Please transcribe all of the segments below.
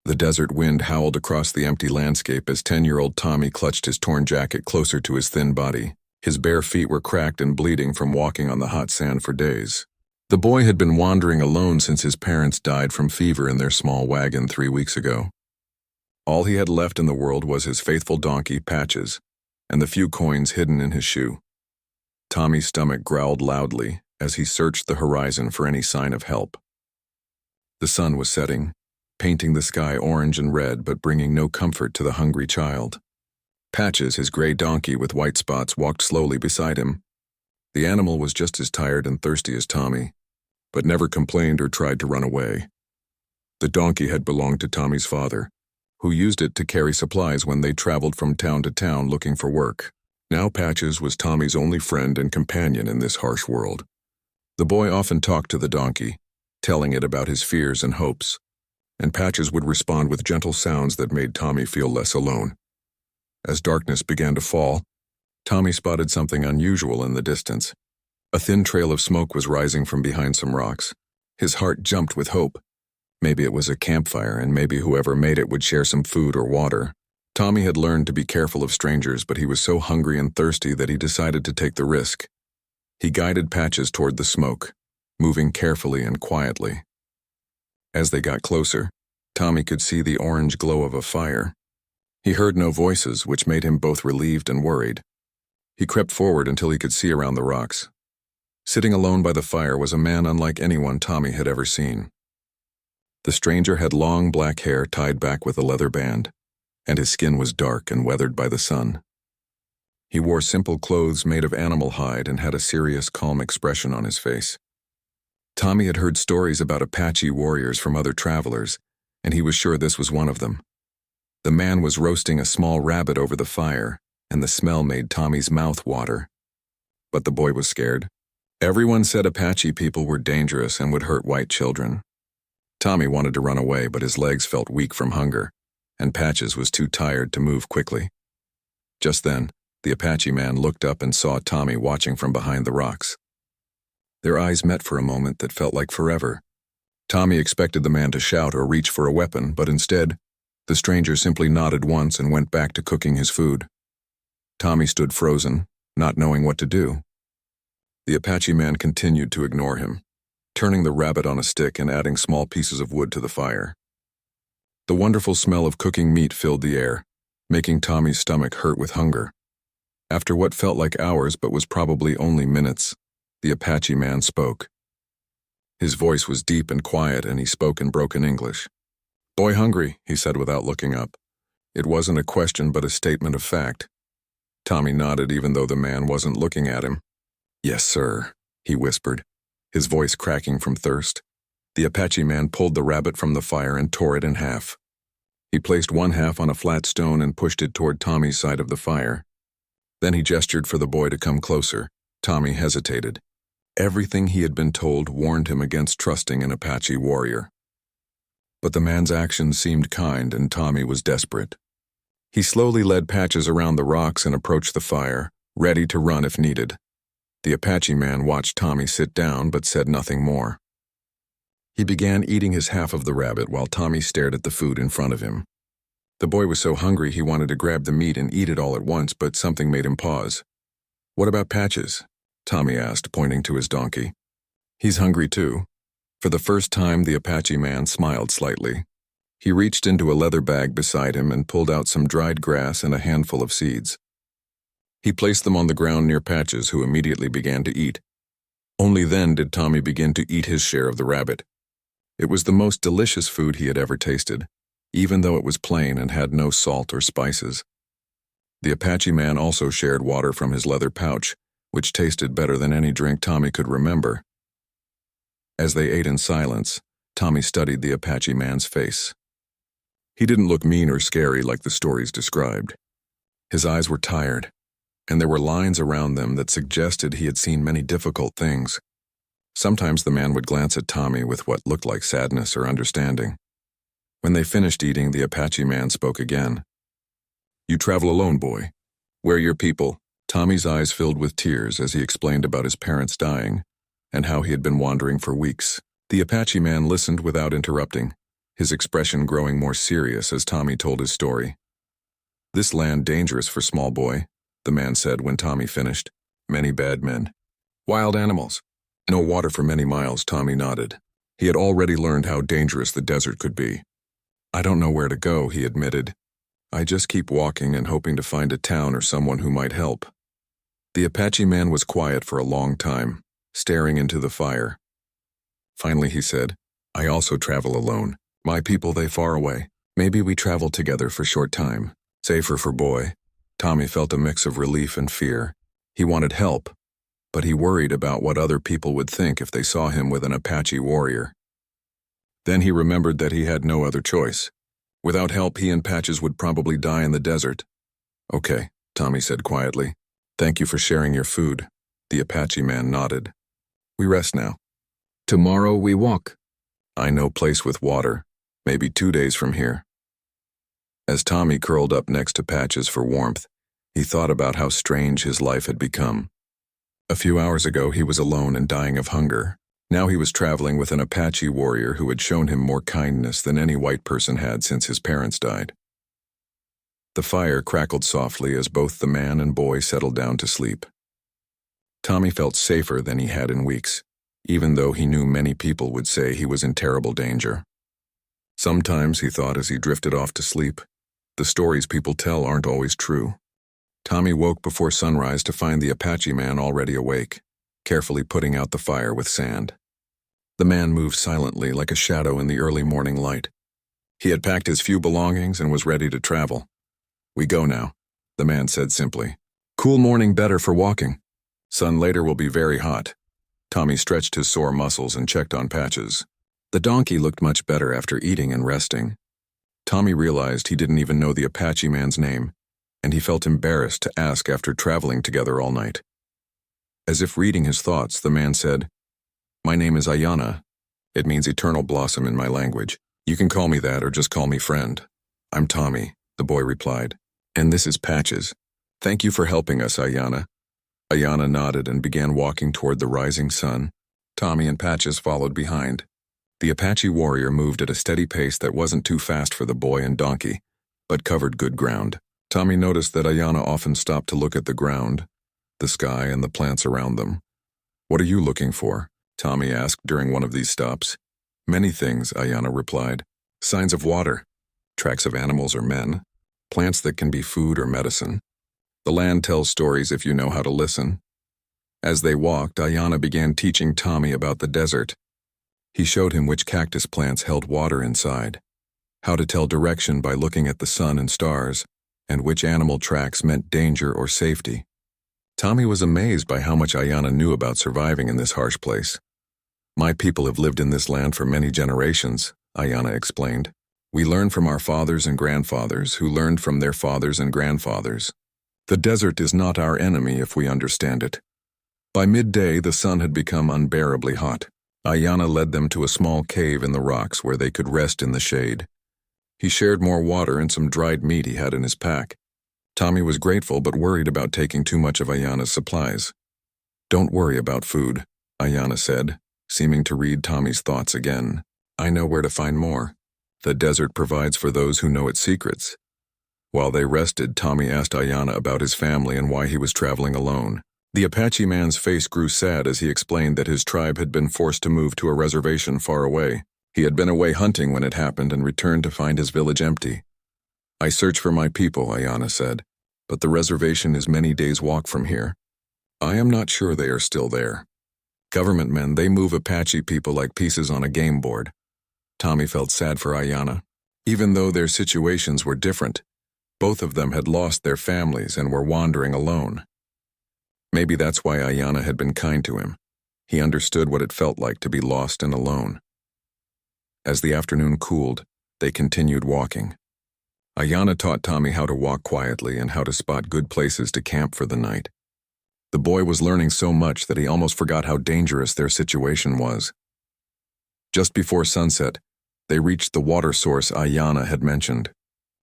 The desert wind howled across the empty landscape as 10-year-old Tommy clutched his torn jacket closer to his thin body. His bare feet were cracked and bleeding from walking on the hot sand for days. The boy had been wandering alone since his parents died from fever in their small wagon 3 weeks ago. All he had left in the world was his faithful donkey, Patches, and the few coins hidden in his shoe. Tommy's stomach growled loudly as he searched the horizon for any sign of help. The sun was setting, painting the sky orange and red but bringing no comfort to the hungry child. Patches, his gray donkey with white spots, walked slowly beside him. The animal was just as tired and thirsty as Tommy, but never complained or tried to run away. The donkey had belonged to Tommy's father, who used it to carry supplies when they traveled from town to town looking for work. Now Patches was Tommy's only friend and companion in this harsh world. The boy often talked to the donkey, telling it about his fears and hopes, and Patches would respond with gentle sounds that made Tommy feel less alone. As darkness began to fall, Tommy spotted something unusual in the distance. A thin trail of smoke was rising from behind some rocks. His heart jumped with hope. Maybe it was a campfire, and maybe whoever made it would share some food or water. Tommy had learned to be careful of strangers, but he was so hungry and thirsty that he decided to take the risk. He guided Patches toward the smoke, moving carefully and quietly. As they got closer, Tommy could see the orange glow of a fire. He heard no voices, which made him both relieved and worried. He crept forward until he could see around the rocks. Sitting alone by the fire was a man unlike anyone Tommy had ever seen. The stranger had long black hair tied back with a leather band, and his skin was dark and weathered by the sun. He wore simple clothes made of animal hide and had a serious, calm expression on his face. Tommy had heard stories about Apache warriors from other travelers, and he was sure this was one of them. The man was roasting a small rabbit over the fire, and the smell made Tommy's mouth water. But the boy was scared. Everyone said Apache people were dangerous and would hurt white children. Tommy wanted to run away, but his legs felt weak from hunger, and Patches was too tired to move quickly. Just then, the Apache man looked up and saw Tommy watching from behind the rocks. Their eyes met for a moment that felt like forever. Tommy expected the man to shout or reach for a weapon, but instead, the stranger simply nodded once and went back to cooking his food. Tommy stood frozen, not knowing what to do. The Apache man continued to ignore him, turning the rabbit on a stick and adding small pieces of wood to the fire. The wonderful smell of cooking meat filled the air, making Tommy's stomach hurt with hunger. After what felt like hours but was probably only minutes, the Apache man spoke. His voice was deep and quiet, and he spoke in broken English. "Boy hungry," he said without looking up. It wasn't a question but a statement of fact. Tommy nodded even though the man wasn't looking at him. "Yes, sir," he whispered, his voice cracking from thirst. The Apache man pulled the rabbit from the fire and tore it in half. He placed one half on a flat stone and pushed it toward Tommy's side of the fire. Then he gestured for the boy to come closer. Tommy hesitated. Everything he had been told warned him against trusting an Apache warrior. But the man's actions seemed kind, and Tommy was desperate. He slowly led Patches around the rocks and approached the fire, ready to run if needed. The Apache man watched Tommy sit down but said nothing more. He began eating his half of the rabbit while Tommy stared at the food in front of him. The boy was so hungry he wanted to grab the meat and eat it all at once, but something made him pause. "What about Patches?" Tommy asked, pointing to his donkey. "He's hungry too." For the first time, the Apache man smiled slightly. He reached into a leather bag beside him and pulled out some dried grass and a handful of seeds. He placed them on the ground near Patches, who immediately began to eat. Only then did Tommy begin to eat his share of the rabbit. It was the most delicious food he had ever tasted, even though it was plain and had no salt or spices. The Apache man also shared water from his leather pouch, which tasted better than any drink Tommy could remember. As they ate in silence, Tommy studied the Apache man's face. He didn't look mean or scary like the stories described. His eyes were tired, and there were lines around them that suggested he had seen many difficult things. Sometimes the man would glance at Tommy with what looked like sadness or understanding. When they finished eating, the Apache man spoke again. "You travel alone, boy. Where are your people?" Tommy's eyes filled with tears as he explained about his parents dying and how he had been wandering for weeks. The Apache man listened without interrupting, his expression growing more serious as Tommy told his story. "This land dangerous for small boy," the man said when Tommy finished. "Many bad men. Wild animals. No water for many miles," Tommy nodded. He had already learned how dangerous the desert could be. "I don't know where to go," he admitted. "I just keep walking and hoping to find a town or someone who might help." The Apache man was quiet for a long time, staring into the fire. Finally he said, "I also travel alone. My people they far away. Maybe we travel together for short time. Safer for boy." Tommy felt a mix of relief and fear. He wanted help, but he worried about what other people would think if they saw him with an Apache warrior. Then he remembered that he had no other choice. Without help, he and Patches would probably die in the desert. "Okay," Tommy said quietly. "Thank you for sharing your food." The Apache man nodded. "We rest now. Tomorrow we walk. I know place with water, maybe 2 days from here." As Tommy curled up next to Patches for warmth, he thought about how strange his life had become. A few hours ago he was alone and dying of hunger. Now he was traveling with an Apache warrior who had shown him more kindness than any white person had since his parents died. The fire crackled softly as both the man and boy settled down to sleep. Tommy felt safer than he had in weeks, even though he knew many people would say he was in terrible danger. Sometimes, he thought as he drifted off to sleep, the stories people tell aren't always true. Tommy woke before sunrise to find the Apache man already awake, carefully putting out the fire with sand. The man moved silently like a shadow in the early morning light. He had packed his few belongings and was ready to travel. "We go now," the man said simply. "Cool morning better for walking. Sun later will be very hot." Tommy stretched his sore muscles and checked on Patches. The donkey looked much better after eating and resting. Tommy realized he didn't even know the Apache man's name, and he felt embarrassed to ask after traveling together all night. As if reading his thoughts, the man said, "My name is Ayana. It means eternal blossom in my language. You can call me that or just call me friend." "I'm Tommy," the boy replied. "And this is Patches. Thank you for helping us, Ayana." Ayana nodded and began walking toward the rising sun. Tommy and Patches followed behind. The Apache warrior moved at a steady pace that wasn't too fast for the boy and donkey, but covered good ground. Tommy noticed that Ayana often stopped to look at the ground, the sky, and the plants around them. "What are you looking for?" Tommy asked during one of these stops. "Many things," Ayana replied. "Signs of water, tracks of animals or men, plants that can be food or medicine. The land tells stories if you know how to listen." As they walked, Ayana began teaching Tommy about the desert. He showed him which cactus plants held water inside, how to tell direction by looking at the sun and stars, and which animal tracks meant danger or safety. Tommy was amazed by how much Ayana knew about surviving in this harsh place. "My people have lived in this land for many generations," Ayana explained. "We learn from our fathers and grandfathers who learned from their fathers and grandfathers. The desert is not our enemy if we understand it." By midday, the sun had become unbearably hot. Ayana led them to a small cave in the rocks where they could rest in the shade. He shared more water and some dried meat he had in his pack. Tommy was grateful but worried about taking too much of Ayana's supplies. "Don't worry about food," Ayana said, seeming to read Tommy's thoughts again. "I know where to find more. The desert provides for those who know its secrets." While they rested, Tommy asked Ayana about his family and why he was traveling alone. The Apache man's face grew sad as he explained that his tribe had been forced to move to a reservation far away. He had been away hunting when it happened and returned to find his village empty. "I search for my people," Ayana said, "but the reservation is many days' walk from here. I am not sure they are still there. Government men, they move Apache people like pieces on a game board." Tommy felt sad for Ayana. Even though their situations were different, both of them had lost their families and were wandering alone. Maybe that's why Ayana had been kind to him. He understood what it felt like to be lost and alone. As the afternoon cooled, they continued walking. Ayana taught Tommy how to walk quietly and how to spot good places to camp for the night. The boy was learning so much that he almost forgot how dangerous their situation was. Just before sunset, they reached the water source Ayana had mentioned.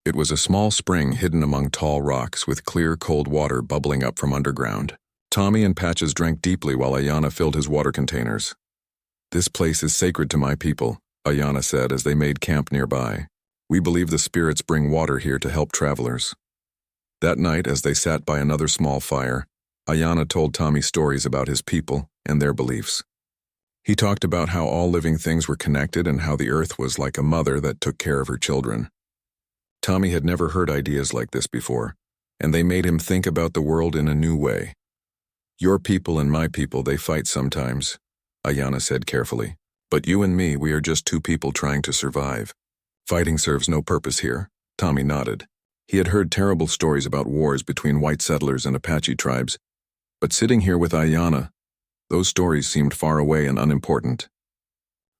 It was a small spring hidden among tall rocks with clear, cold water bubbling up from underground. Tommy and Patches drank deeply while Ayana filled his water containers. "This place is sacred to my people," Ayana said as they made camp nearby. We believe the spirits bring water here to help travelers. That night, as they sat by another small fire, Ayana told Tommy stories about his people and their beliefs. He talked about how all living things were connected and how the earth was like a mother that took care of her children. Tommy had never heard ideas like this before, and they made him think about the world in a new way. Your people and my people, they fight sometimes, Ayana said carefully. But you and me, we are just two people trying to survive. Fighting serves no purpose here, Tommy nodded. He had heard terrible stories about wars between white settlers and Apache tribes, but sitting here with Ayana, those stories seemed far away and unimportant.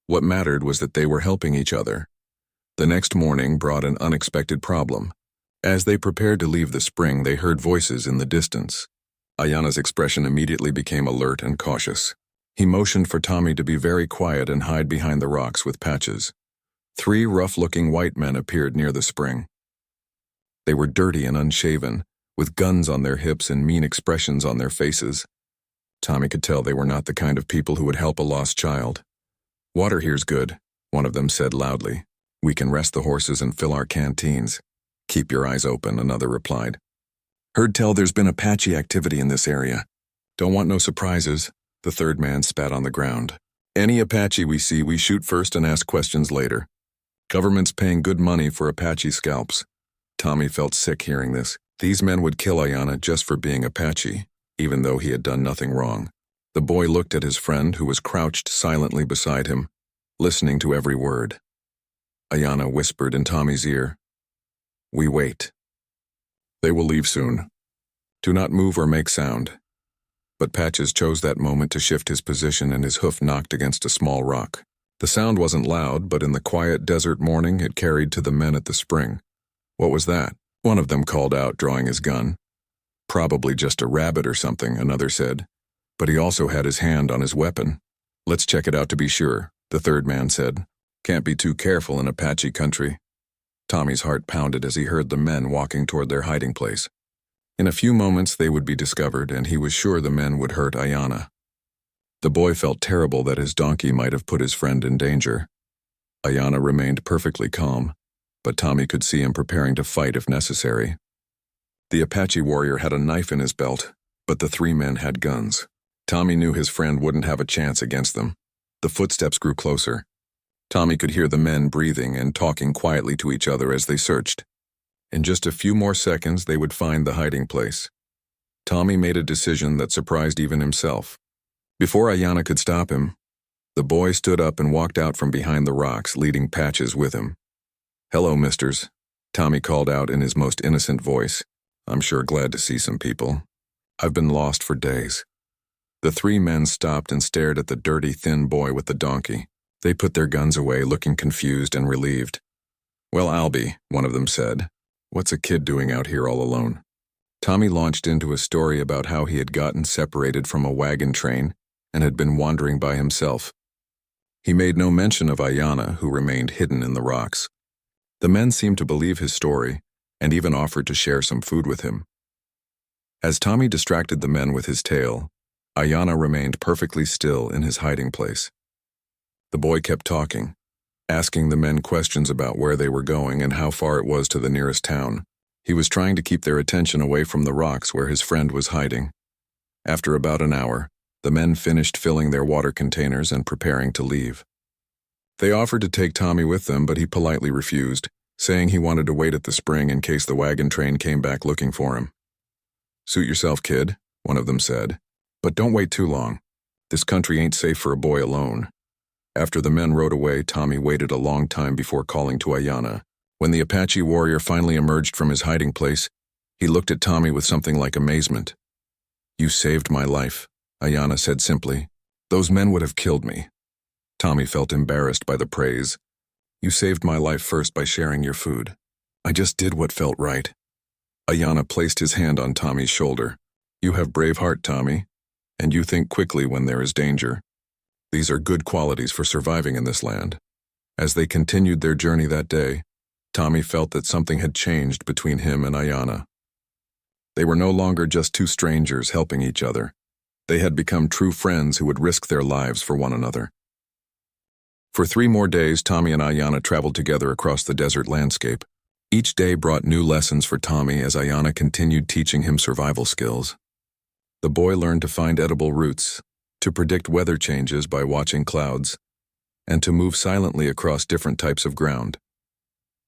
What mattered was that they were helping each other. The next morning brought an unexpected problem. As they prepared to leave the spring, they heard voices in the distance. Ayana's expression immediately became alert and cautious. He motioned for Tommy to be very quiet and hide behind the rocks with Patches. 3 rough-looking white men appeared near the spring. They were dirty and unshaven, with guns on their hips and mean expressions on their faces. Tommy could tell they were not the kind of people who would help a lost child. Water here's good, one of them said loudly. We can rest the horses and fill our canteens. Keep your eyes open, another replied. Heard tell there's been Apache activity in this area. Don't want no surprises, the third man spat on the ground. Any Apache we see, we shoot first and ask questions later. Government's paying good money for Apache scalps. Tommy felt sick hearing this. These men would kill Ayana just for being Apache, even though he had done nothing wrong. The boy looked at his friend, who was crouched silently beside him, listening to every word. Ayana whispered in Tommy's ear, We wait. They will leave soon. Do not move or make sound. But Patches chose that moment to shift his position and his hoof knocked against a small rock. The sound wasn't loud, but in the quiet desert morning it carried to the men at the spring. What was that? One of them called out, drawing his gun. Probably just a rabbit or something, another said. But he also had his hand on his weapon. Let's check it out to be sure, the third man said. Can't be too careful in Apache country. Tommy's heart pounded as he heard the men walking toward their hiding place. In a few moments they would be discovered, and he was sure the men would hurt Ayana. The boy felt terrible that his donkey might have put his friend in danger. Ayana remained perfectly calm, but Tommy could see him preparing to fight if necessary. The Apache warrior had a knife in his belt, but the 3 men had guns. Tommy knew his friend wouldn't have a chance against them. The footsteps grew closer. Tommy could hear the men breathing and talking quietly to each other as they searched. In just a few more seconds, they would find the hiding place. Tommy made a decision that surprised even himself. Before Ayana could stop him, the boy stood up and walked out from behind the rocks, leading Patches with him. Hello, misters, Tommy called out in his most innocent voice. I'm sure glad to see some people. I've been lost for days. The 3 men stopped and stared at the dirty, thin boy with the donkey. They put their guns away, looking confused and relieved. Well, Albie, one of them said. What's a kid doing out here all alone? Tommy launched into a story about how he had gotten separated from a wagon train and had been wandering by himself. He made no mention of Ayana, who remained hidden in the rocks. The men seemed to believe his story and even offered to share some food with him. As Tommy distracted the men with his tale, Ayana remained perfectly still in his hiding place. The boy kept talking, asking the men questions about where they were going and how far it was to the nearest town. He was trying to keep their attention away from the rocks where his friend was hiding. After about an hour, the men finished filling their water containers and preparing to leave. They offered to take Tommy with them, but he politely refused, saying he wanted to wait at the spring in case the wagon train came back looking for him. Suit yourself, kid, one of them said, but don't wait too long. This country ain't safe for a boy alone. After the men rode away, Tommy waited a long time before calling to Ayana. When the Apache warrior finally emerged from his hiding place, he looked at Tommy with something like amazement. You saved my life, Ayana said simply. Those men would have killed me. Tommy felt embarrassed by the praise. You saved my life first by sharing your food. I just did what felt right. Ayana placed his hand on Tommy's shoulder. You have brave heart, Tommy, and you think quickly when there is danger. These are good qualities for surviving in this land. As they continued their journey that day, Tommy felt that something had changed between him and Ayana. They were no longer just 2 strangers helping each other. They had become true friends who would risk their lives for one another. For 3 more days, Tommy and Ayanna traveled together across the desert landscape. Each day brought new lessons for Tommy as Ayanna continued teaching him survival skills. The boy learned to find edible roots, to predict weather changes by watching clouds, and to move silently across different types of ground.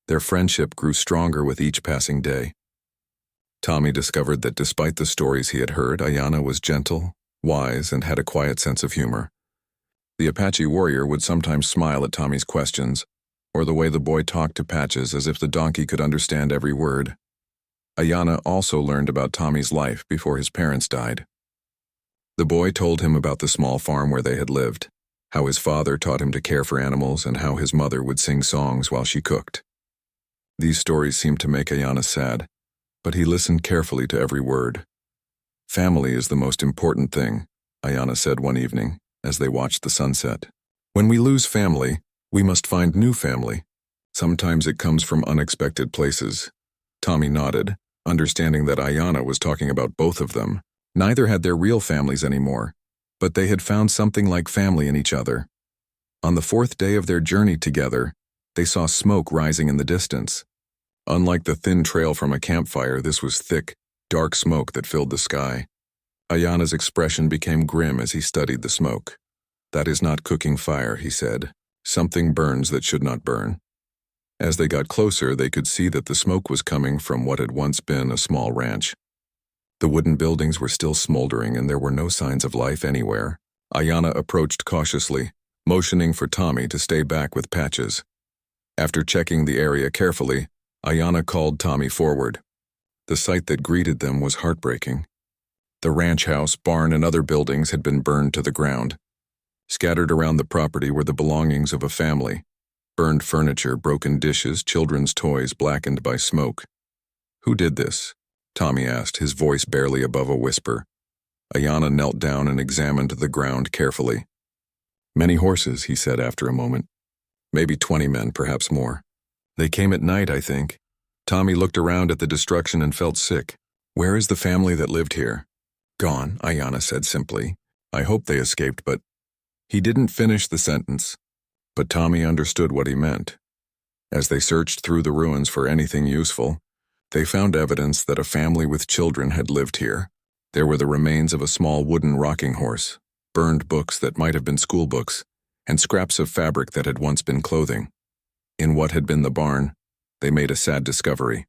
Their friendship grew stronger with each passing day. Tommy discovered that despite the stories he had heard, Ayanna was gentle, wise, and had a quiet sense of humor. The Apache warrior would sometimes smile at Tommy's questions, or the way the boy talked to Patches as if the donkey could understand every word. Ayanna also learned about Tommy's life before his parents died. The boy told him about the small farm where they had lived, how his father taught him to care for animals, and how his mother would sing songs while she cooked. These stories seemed to make Ayanna sad, but he listened carefully to every word. "Family is the most important thing," Ayanna said one evening, as they watched the sunset. "When we lose family, we must find new family. Sometimes it comes from unexpected places." Tommy nodded, understanding that Ayanna was talking about both of them. Neither had their real families anymore, but they had found something like family in each other. On the 4th day of their journey together, they saw smoke rising in the distance. Unlike the thin trail from a campfire, this was thick, dark smoke that filled the sky. Ayanna's expression became grim as he studied the smoke. "That is not cooking fire," he said. "Something burns that should not burn." As they got closer, they could see that the smoke was coming from what had once been a small ranch. The wooden buildings were still smoldering and there were no signs of life anywhere. Ayanna approached cautiously, motioning for Tommy to stay back with Patches. After checking the area carefully, Ayanna called Tommy forward. The sight that greeted them was heartbreaking. The ranch house, barn, and other buildings had been burned to the ground. Scattered around the property were the belongings of a family: burned furniture, broken dishes, children's toys blackened by smoke. "Who did this?" Tommy asked, his voice barely above a whisper. Ayanna knelt down and examined the ground carefully. "Many horses," he said after a moment. "Maybe 20 men, perhaps more. They came at night, I think." Tommy looked around at the destruction and felt sick. "Where is the family that lived here?" "Gone," Ayanna said simply. "I hope they escaped, but—" He didn't finish the sentence, but Tommy understood what he meant. As they searched through the ruins for anything useful, they found evidence that a family with children had lived here. There were the remains of a small wooden rocking horse, burned books that might have been school books, and scraps of fabric that had once been clothing. In what had been the barn, they made a sad discovery.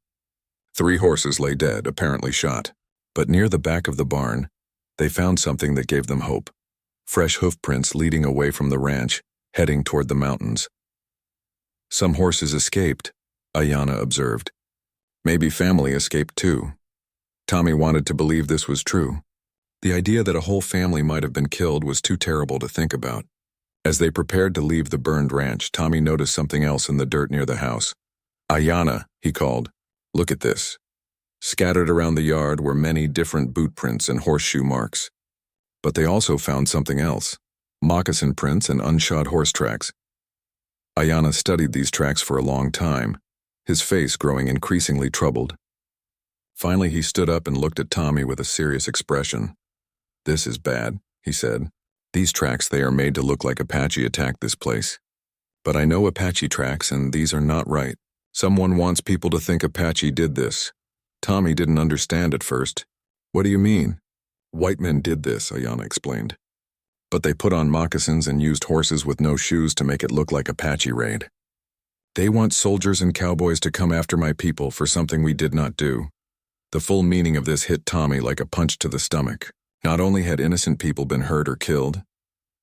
3 horses lay dead, apparently shot. But near the back of the barn, they found something that gave them hope: fresh hoof prints leading away from the ranch, heading toward the mountains. "Some horses escaped," Ayanna observed. "Maybe family escaped too." Tommy wanted to believe this was true. The idea that a whole family might have been killed was too terrible to think about. As they prepared to leave the burned ranch, Tommy noticed something else in the dirt near the house. "Ayanna," he called, "look at this." Scattered around the yard were many different boot prints and horseshoe marks. But they also found something else: moccasin prints and unshod horse tracks. Ayanna studied these tracks for a long time, his face growing increasingly troubled. Finally, he stood up and looked at Tommy with a serious expression. "This is bad," he said. "These tracks, they are made to look like Apache attacked this place. But I know Apache tracks, and these are not right. Someone wants people to think Apache did this." Tommy didn't understand at first. "What do you mean?" "White men did this," Ayanna explained. "But they put on moccasins and used horses with no shoes to make it look like Apache raid. They want soldiers and cowboys to come after my people for something we did not do." The full meaning of this hit Tommy like a punch to the stomach. Not only had innocent people been hurt or killed,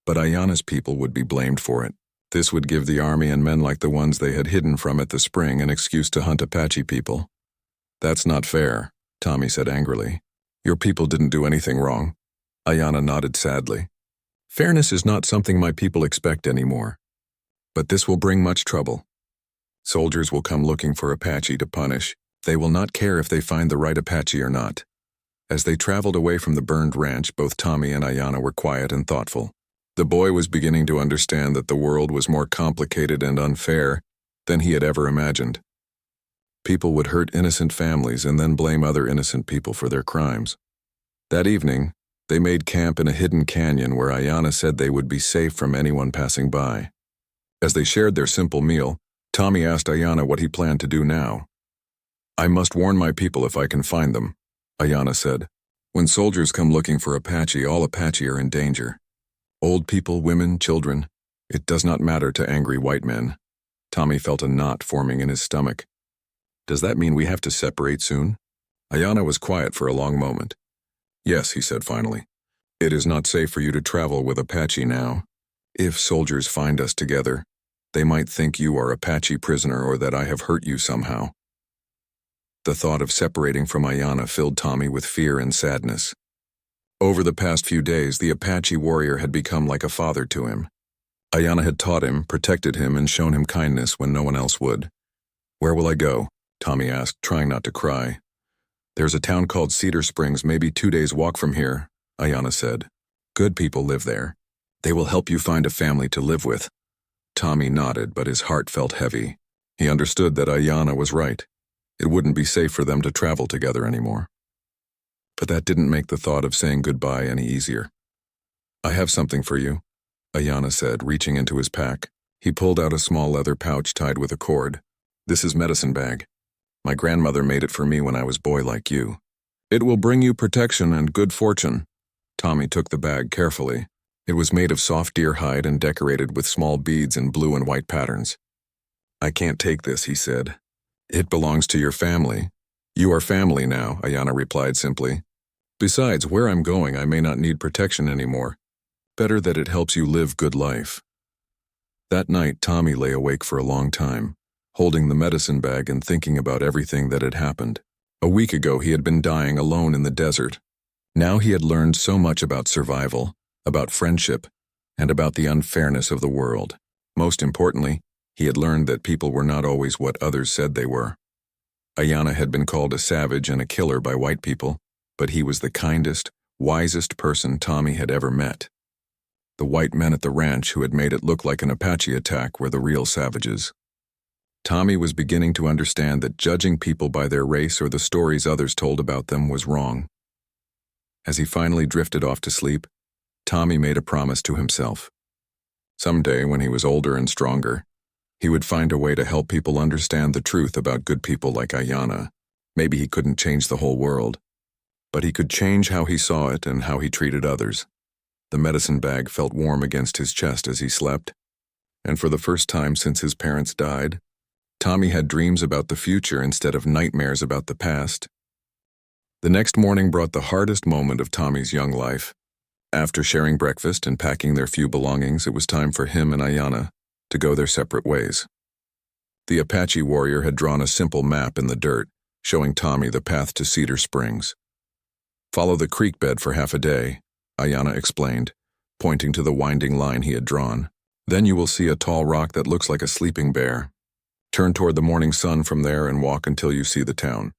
but Ayanna's people would be blamed for it. This would give the army and men like the ones they had hidden from at the spring an excuse to hunt Apache people. "That's not fair," Tommy said angrily. "Your people didn't do anything wrong." Ayanna nodded sadly. "Fairness is not something my people expect anymore. But this will bring much trouble. Soldiers will come looking for Apache to punish. They will not care if they find the right Apache or not." As they traveled away from the burned ranch, both Tommy and Ayanna were quiet and thoughtful. The boy was beginning to understand that the world was more complicated and unfair than he had ever imagined. People would hurt innocent families and then blame other innocent people for their crimes. That evening, they made camp in a hidden canyon where Ayanna said they would be safe from anyone passing by. As they shared their simple meal, Tommy asked Ayanna what he planned to do now. "I must warn my people if I can find them," Ayanna said. "When soldiers come looking for Apache, all Apache are in danger. Old people, women, children. It does not matter to angry white men." Tommy felt a knot forming in his stomach. "Does that mean we have to separate soon?" Ayanna was quiet for a long moment. "Yes," he said finally. "It is not safe for you to travel with Apache now. If soldiers find us together, they might think you are Apache prisoner or that I have hurt you somehow." The thought of separating from Ayanna filled Tommy with fear and sadness. Over the past few days, the Apache warrior had become like a father to him. Ayanna had taught him, protected him, and shown him kindness when no one else would. "Where will I go?" Tommy asked, trying not to cry. "There's a town called Cedar Springs, maybe 2 days' walk from here," Ayanna said. "Good people live there. They will help you find a family to live with." Tommy nodded, but his heart felt heavy. He understood that Ayanna was right. It wouldn't be safe for them to travel together anymore. But that didn't make the thought of saying goodbye any easier. "I have something for you," Ayanna said, reaching into his pack. He pulled out a small leather pouch tied with a cord. "This is medicine bag. My grandmother made it for me when I was boy like you. It will bring you protection and good fortune." Tommy took the bag carefully. It was made of soft deer hide and decorated with small beads in blue and white patterns. "I can't take this," he said. "It belongs to your family." "You are family now," Ayanna replied simply. "Besides, where I'm going, I may not need protection anymore. Better that it helps you live good life." That night, Tommy lay awake for a long time, holding the medicine bag and thinking about everything that had happened. A week ago, he had been dying alone in the desert. Now he had learned so much about survival, about friendship, and about the unfairness of the world. Most importantly, he had learned that people were not always what others said they were. Ayanna had been called a savage and a killer by white people, but he was the kindest, wisest person Tommy had ever met. The white men at the ranch who had made it look like an Apache attack were the real savages. Tommy was beginning to understand that judging people by their race or the stories others told about them was wrong. As he finally drifted off to sleep, Tommy made a promise to himself. Someday, when he was older and stronger, he would find a way to help people understand the truth about good people like Ayanna. Maybe he couldn't change the whole world, but he could change how he saw it and how he treated others. The medicine bag felt warm against his chest as he slept, and for the first time since his parents died, Tommy had dreams about the future instead of nightmares about the past. The next morning brought the hardest moment of Tommy's young life. After sharing breakfast and packing their few belongings, it was time for him and Ayanna to go their separate ways. The Apache warrior had drawn a simple map in the dirt, showing Tommy the path to Cedar Springs. "Follow the creek bed for half a day," Ayanna explained, pointing to the winding line he had drawn. "Then you will see a tall rock that looks like a sleeping bear. Turn toward the morning sun from there and walk until you see the town."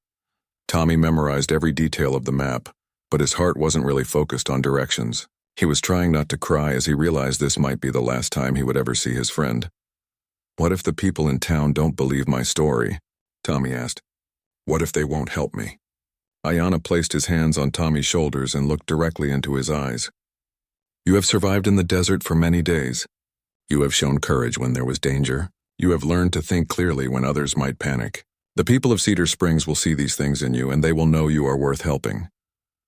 Tommy memorized every detail of the map, but his heart wasn't really focused on directions. He was trying not to cry as he realized this might be the last time he would ever see his friend. "What if the people in town don't believe my story?" Tommy asked. "What if they won't help me?" Ayanna placed his hands on Tommy's shoulders and looked directly into his eyes. "You have survived in the desert for many days. You have shown courage when there was danger. You have learned to think clearly when others might panic. The people of Cedar Springs will see these things in you, and they will know you are worth helping."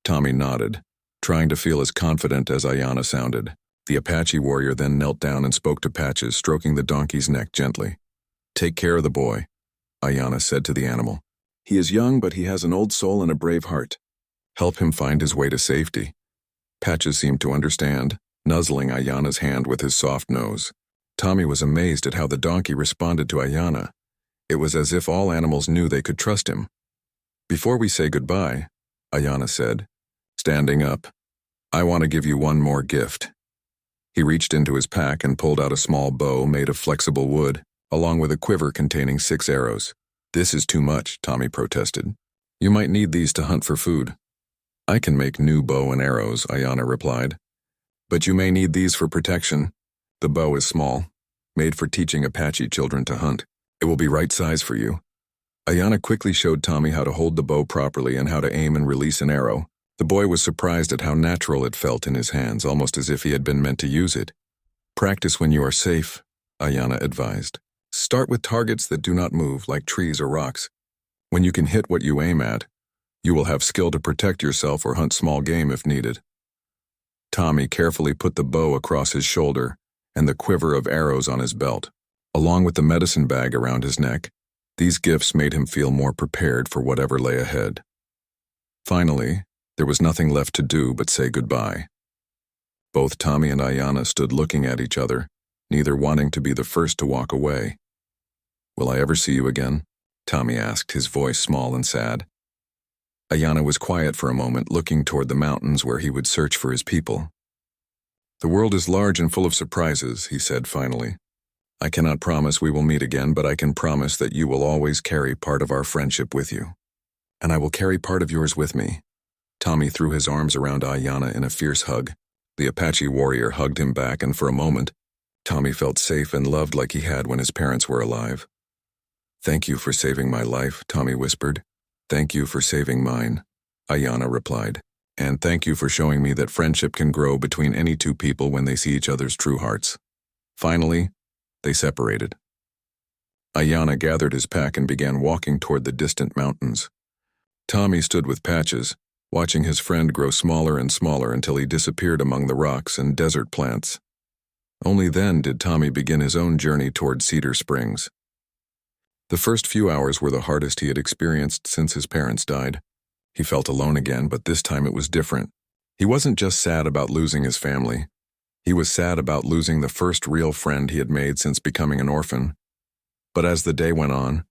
Tommy nodded, trying to feel as confident as Ayanna sounded. The Apache warrior then knelt down and spoke to Patches, stroking the donkey's neck gently. "Take care of the boy," Ayanna said to the animal. "He is young, but he has an old soul and a brave heart. Help him find his way to safety." Patches seemed to understand, nuzzling Ayanna's hand with his soft nose. Tommy was amazed at how the donkey responded to Ayanna. It was as if all animals knew they could trust him. "Before we say goodbye," Ayanna said, standing up, "I want to give you one more gift." He reached into his pack and pulled out a small bow made of flexible wood, along with a quiver containing 6 arrows. "This is too much," Tommy protested. "You might need these to hunt for food." "I can make new bow and arrows," Ayanna replied. "But you may need these for protection. The bow is small, made for teaching Apache children to hunt. It will be right size for you." Ayanna quickly showed Tommy how to hold the bow properly and how to aim and release an arrow. The boy was surprised at how natural it felt in his hands, almost as if he had been meant to use it. "Practice when you are safe," Ayana advised. Start with targets that do not move, like trees or rocks. When you can hit what you aim at, you will have skill to protect yourself or hunt small game if needed. Tommy carefully put the bow across his shoulder and the quiver of arrows on his belt, along with the medicine bag around his neck. These gifts made him feel more prepared for whatever lay ahead. Finally, there was nothing left to do but say goodbye. Both Tommy and Ayana stood looking at each other, neither wanting to be the first to walk away. Will I ever see you again? Tommy asked, his voice small and sad. Ayana was quiet for a moment, looking toward the mountains where he would search for his people. The world is large and full of surprises, he said finally. I cannot promise we will meet again, but I can promise that you will always carry part of our friendship with you. And I will carry part of yours with me. Tommy threw his arms around Ayana in a fierce hug. The Apache warrior hugged him back, and for a moment, Tommy felt safe and loved like he had when his parents were alive. Thank you for saving my life, Tommy whispered. Thank you for saving mine, Ayana replied. And thank you for showing me that friendship can grow between any two people when they see each other's true hearts. Finally, they separated. Ayana gathered his pack and began walking toward the distant mountains. Tommy stood with Patches, watching his friend grow smaller and smaller until he disappeared among the rocks and desert plants. Only then did Tommy begin his own journey toward Cedar Springs. The first few hours were the hardest he had experienced since his parents died. He felt alone again, but this time it was different. He wasn't just sad about losing his family. He was sad about losing the first real friend he had made since becoming an orphan. But as the day went on,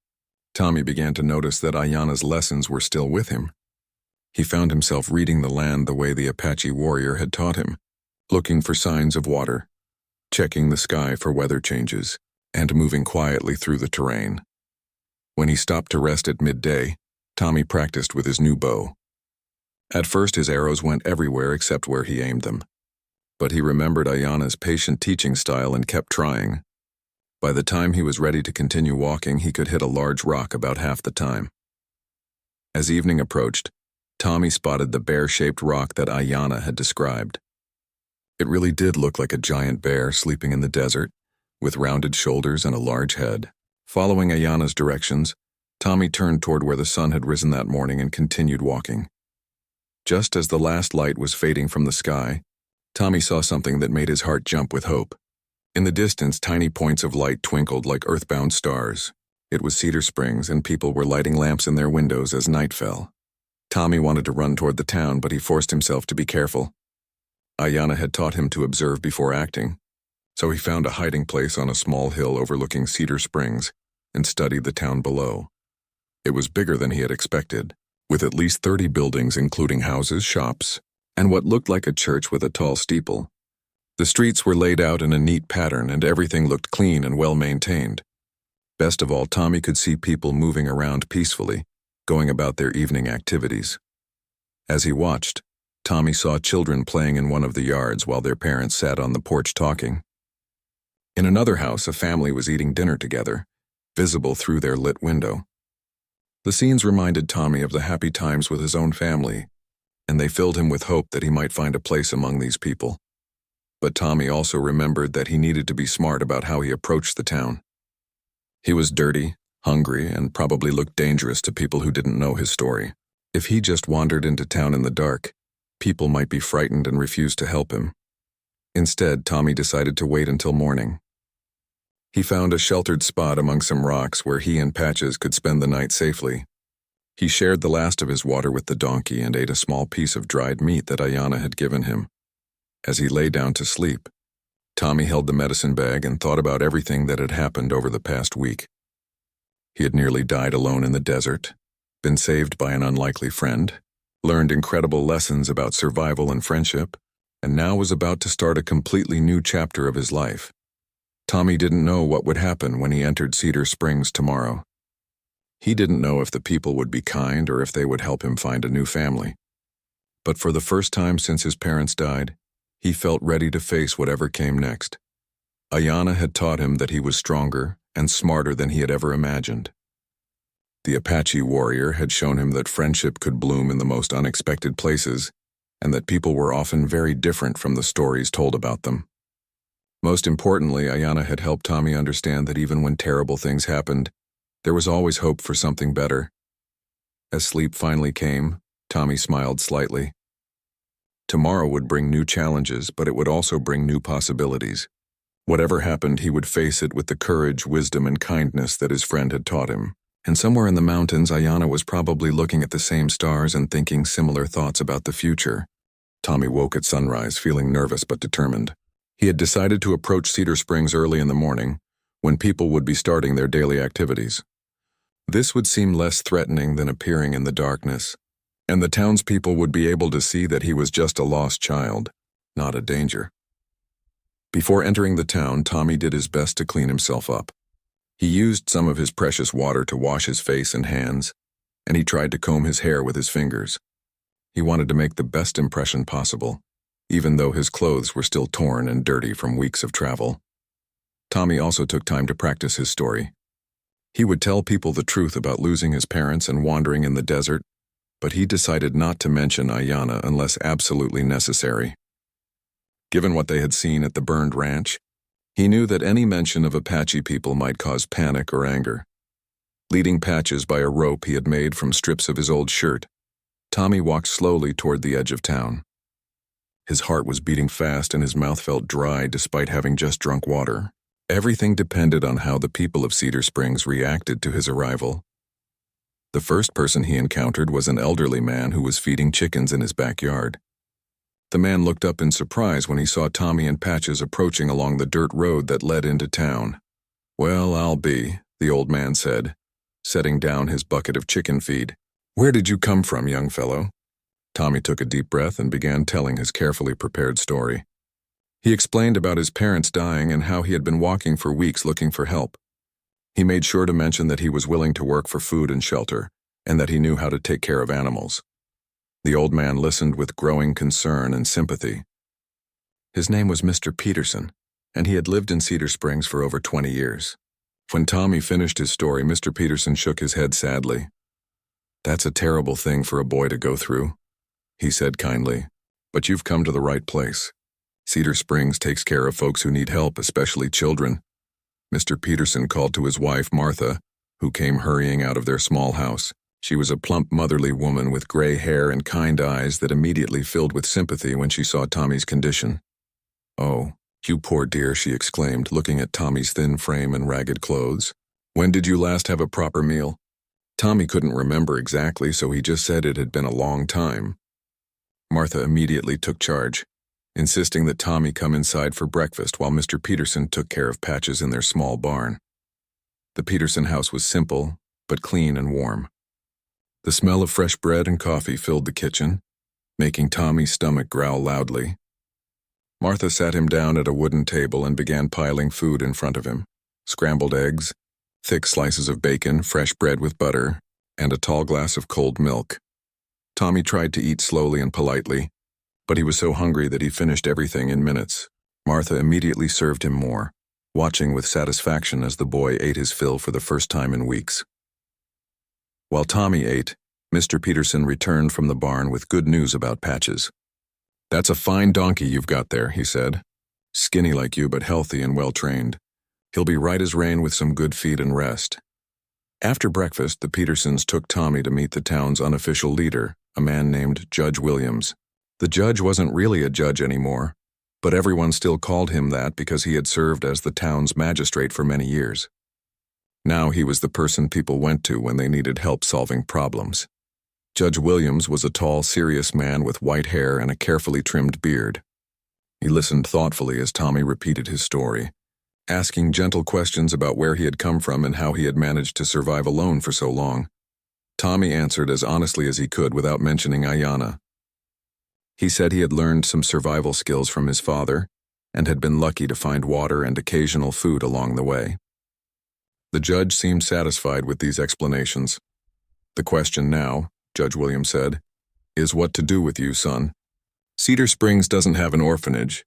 Tommy began to notice that Ayana's lessons were still with him. He found himself reading the land the way the Apache warrior had taught him, looking for signs of water, checking the sky for weather changes, and moving quietly through the terrain. When he stopped to rest at midday, Tommy practiced with his new bow. At first his arrows went everywhere except where he aimed them. But he remembered Ayana's patient teaching style and kept trying. By the time he was ready to continue walking, he could hit a large rock about half the time. As evening approached, Tommy spotted the bear-shaped rock that Ayana had described. It really did look like a giant bear sleeping in the desert, with rounded shoulders and a large head. Following Ayana's directions, Tommy turned toward where the sun had risen that morning and continued walking. Just as the last light was fading from the sky, Tommy saw something that made his heart jump with hope. In the distance, tiny points of light twinkled like earthbound stars. It was Cedar Springs, and people were lighting lamps in their windows as night fell. Tommy wanted to run toward the town, but he forced himself to be careful. Ayana had taught him to observe before acting, so he found a hiding place on a small hill overlooking Cedar Springs and studied the town below. It was bigger than he had expected, with at least 30 buildings including houses, shops, and what looked like a church with a tall steeple. The streets were laid out in a neat pattern and everything looked clean and well-maintained. Best of all, Tommy could see people moving around peacefully, going about their evening activities. As he watched, Tommy saw children playing in one of the yards while their parents sat on the porch talking. In another house, a family was eating dinner together, visible through their lit window. The scenes reminded Tommy of the happy times with his own family, and they filled him with hope that he might find a place among these people. But Tommy also remembered that he needed to be smart about how he approached the town. He was dirty, hungry, and probably looked dangerous to people who didn't know his story. If he just wandered into town in the dark, people might be frightened and refuse to help him. Instead, Tommy decided to wait until morning. He found a sheltered spot among some rocks where he and Patches could spend the night safely. He shared the last of his water with the donkey and ate a small piece of dried meat that Ayana had given him. As he lay down to sleep, Tommy held the medicine bag and thought about everything that had happened over the past week. He had nearly died alone in the desert, been saved by an unlikely friend, learned incredible lessons about survival and friendship, and now was about to start a completely new chapter of his life. Tommy didn't know what would happen when he entered Cedar Springs tomorrow. He didn't know if the people would be kind or if they would help him find a new family. But for the first time since his parents died, he felt ready to face whatever came next. Ayana had taught him that he was stronger and smarter than he had ever imagined. The Apache warrior had shown him that friendship could bloom in the most unexpected places, and that people were often very different from the stories told about them. Most importantly, Ayanna had helped Tommy understand that even when terrible things happened, there was always hope for something better. As sleep finally came, Tommy smiled slightly. Tomorrow would bring new challenges, but it would also bring new possibilities. Whatever happened, he would face it with the courage, wisdom, and kindness that his friend had taught him. And somewhere in the mountains, Ayanna was probably looking at the same stars and thinking similar thoughts about the future. Tommy woke at sunrise, feeling nervous but determined. He had decided to approach Cedar Springs early in the morning, when people would be starting their daily activities. This would seem less threatening than appearing in the darkness, and the townspeople would be able to see that he was just a lost child, not a danger. Before entering the town, Tommy did his best to clean himself up. He used some of his precious water to wash his face and hands, and he tried to comb his hair with his fingers. He wanted to make the best impression possible, even though his clothes were still torn and dirty from weeks of travel. Tommy also took time to practice his story. He would tell people the truth about losing his parents and wandering in the desert, but he decided not to mention Ayanna unless absolutely necessary. Given what they had seen at the burned ranch, he knew that any mention of Apache people might cause panic or anger. Leading Patches by a rope he had made from strips of his old shirt, Tommy walked slowly toward the edge of town. His heart was beating fast and his mouth felt dry despite having just drunk water. Everything depended on how the people of Cedar Springs reacted to his arrival. The first person he encountered was an elderly man who was feeding chickens in his backyard. The man looked up in surprise when he saw Tommy and Patches approaching along the dirt road that led into town. "Well, I'll be," the old man said, setting down his bucket of chicken feed. "Where did you come from, young fellow?" Tommy took a deep breath and began telling his carefully prepared story. He explained about his parents dying and how he had been walking for weeks looking for help. He made sure to mention that he was willing to work for food and shelter, and that he knew how to take care of animals. The old man listened with growing concern and sympathy. His name was Mr. Peterson, and he had lived in Cedar Springs for over 20 years. When Tommy finished his story, Mr. Peterson shook his head sadly. "That's a terrible thing for a boy to go through," he said kindly, "but you've come to the right place. Cedar Springs takes care of folks who need help, especially children." Mr. Peterson called to his wife, Martha, who came hurrying out of their small house. She was a plump, motherly woman with gray hair and kind eyes that immediately filled with sympathy when she saw Tommy's condition. "Oh, you poor dear," she exclaimed, looking at Tommy's thin frame and ragged clothes. "When did you last have a proper meal?" Tommy couldn't remember exactly, so he just said it had been a long time. Martha immediately took charge, insisting that Tommy come inside for breakfast while Mr. Peterson took care of Patches in their small barn. The Peterson house was simple, but clean and warm. The smell of fresh bread and coffee filled the kitchen, making Tommy's stomach growl loudly. Martha sat him down at a wooden table and began piling food in front of him: scrambled eggs, thick slices of bacon, fresh bread with butter, and a tall glass of cold milk. Tommy tried to eat slowly and politely, but he was so hungry that he finished everything in minutes. Martha immediately served him more, watching with satisfaction as the boy ate his fill for the first time in weeks. While Tommy ate, Mr. Peterson returned from the barn with good news about Patches. "That's a fine donkey you've got there," he said. "Skinny like you, but healthy and well-trained. He'll be right as rain with some good feed and rest." After breakfast, the Petersons took Tommy to meet the town's unofficial leader, a man named Judge Williams. The judge wasn't really a judge anymore, but everyone still called him that because he had served as the town's magistrate for many years. Now he was the person people went to when they needed help solving problems. Judge Williams was a tall, serious man with white hair and a carefully trimmed beard. He listened thoughtfully as Tommy repeated his story, asking gentle questions about where he had come from and how he had managed to survive alone for so long. Tommy answered as honestly as he could without mentioning Ayanna. He said he had learned some survival skills from his father and had been lucky to find water and occasional food along the way. The judge seemed satisfied with these explanations. "The question now," Judge Williams said, "is what to do with you, son. Cedar Springs doesn't have an orphanage,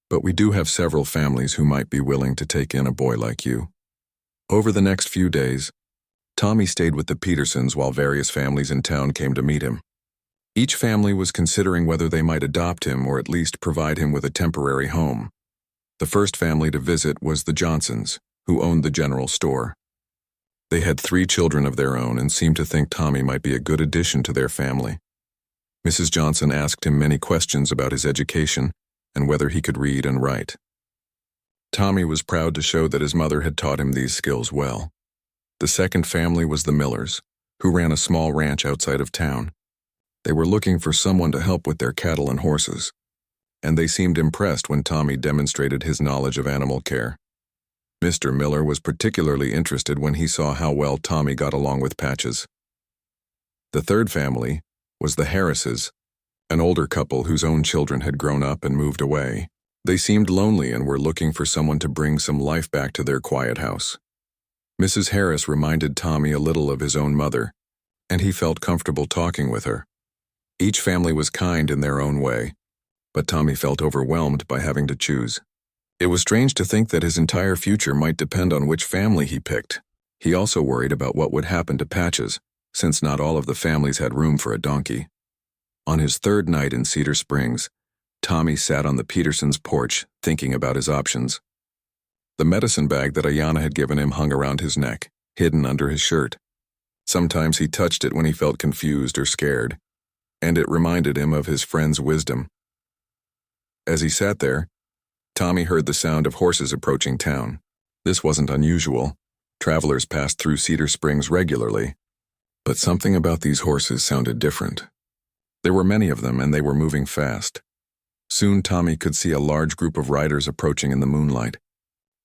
but we do have several families who might be willing to take in a boy like you." Over the next few days, Tommy stayed with the Petersons while various families in town came to meet him. Each family was considering whether they might adopt him or at least provide him with a temporary home. The first family to visit was the Johnsons, who owned the general store. They had 3 children of their own and seemed to think Tommy might be a good addition to their family. Mrs. Johnson asked him many questions about his education and whether he could read and write. Tommy was proud to show that his mother had taught him these skills well. The second family was the Millers, who ran a small ranch outside of town. They were looking for someone to help with their cattle and horses, and they seemed impressed when Tommy demonstrated his knowledge of animal care. Mr. Miller was particularly interested when he saw how well Tommy got along with Patches. The third family was the Harrises, an older couple whose own children had grown up and moved away. They seemed lonely and were looking for someone to bring some life back to their quiet house. Mrs. Harris reminded Tommy a little of his own mother, and he felt comfortable talking with her. Each family was kind in their own way, but Tommy felt overwhelmed by having to choose. It was strange to think that his entire future might depend on which family he picked. He also worried about what would happen to Patches, since not all of the families had room for a donkey. On his third night in Cedar Springs, Tommy sat on the Petersons' porch thinking about his options. The medicine bag that Ayanna had given him hung around his neck, hidden under his shirt. Sometimes he touched it when he felt confused or scared, and it reminded him of his friend's wisdom. As he sat there, Tommy heard the sound of horses approaching town. This wasn't unusual. Travelers passed through Cedar Springs regularly, but something about these horses sounded different. There were many of them, and they were moving fast. Soon Tommy could see a large group of riders approaching in the moonlight.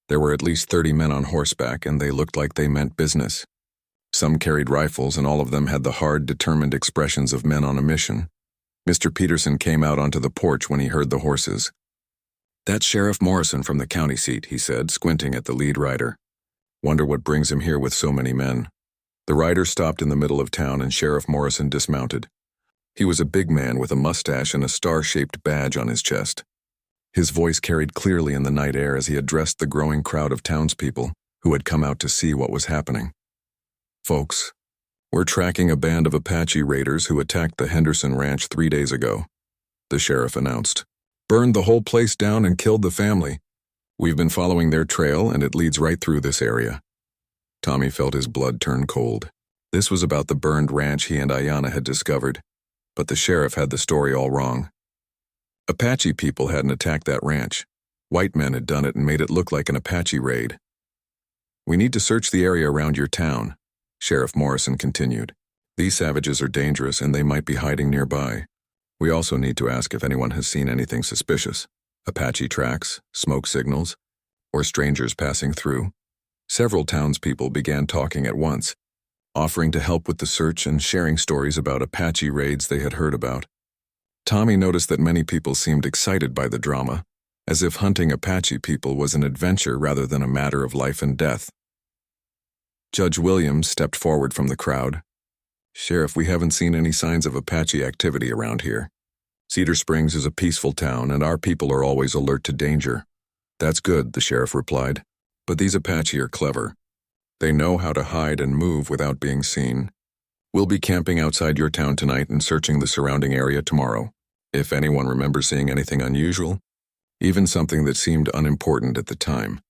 There were at least 30 men on horseback, and they looked like they meant business. Some carried rifles, and all of them had the hard, determined expressions of men on a mission. Mr. Peterson came out onto the porch when he heard the horses. "That's Sheriff Morrison from the county seat," he said, squinting at the lead rider. "Wonder what brings him here with so many men." The rider stopped in the middle of town, and Sheriff Morrison dismounted. He was a big man with a mustache and a star-shaped badge on his chest. His voice carried clearly in the night air as he addressed the growing crowd of townspeople who had come out to see what was happening. "Folks, we're tracking a band of Apache raiders who attacked the Henderson Ranch 3 days ago," the sheriff announced. "Burned the whole place down and killed the family. We've been following their trail, and it leads right through this area." Tommy felt his blood turn cold. This was about the burned ranch he and Ayanna had discovered, but the sheriff had the story all wrong. Apache people hadn't attacked that ranch. White men had done it and made it look like an Apache raid. "We need to search the area around your town," Sheriff Morrison continued. "These savages are dangerous and they might be hiding nearby. We also need to ask if anyone has seen anything suspicious. Apache tracks, smoke signals, or strangers passing through." Several townspeople began talking at once, offering to help with the search and sharing stories about Apache raids they had heard about. Tommy noticed that many people seemed excited by the drama, as if hunting Apache people was an adventure rather than a matter of life and death. Judge Williams stepped forward from the crowd. "Sheriff, we haven't seen any signs of Apache activity around here. Cedar Springs is a peaceful town, and our people are always alert to danger." "That's good," the sheriff replied. "But these Apache are clever. They know how to hide and move without being seen. We'll be camping outside your town tonight and searching the surrounding area tomorrow. If anyone remembers seeing anything unusual, even something that seemed unimportant at the time,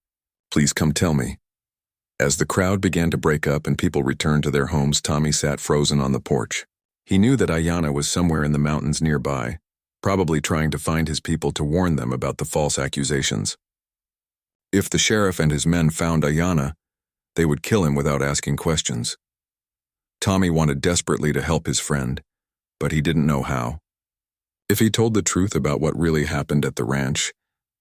please come tell me." As the crowd began to break up and people returned to their homes, Tommy sat frozen on the porch. He knew that Ayanna was somewhere in the mountains nearby, probably trying to find his people to warn them about the false accusations. If the sheriff and his men found Ayanna, they would kill him without asking questions. Tommy wanted desperately to help his friend, but he didn't know how. If he told the truth about what really happened at the ranch,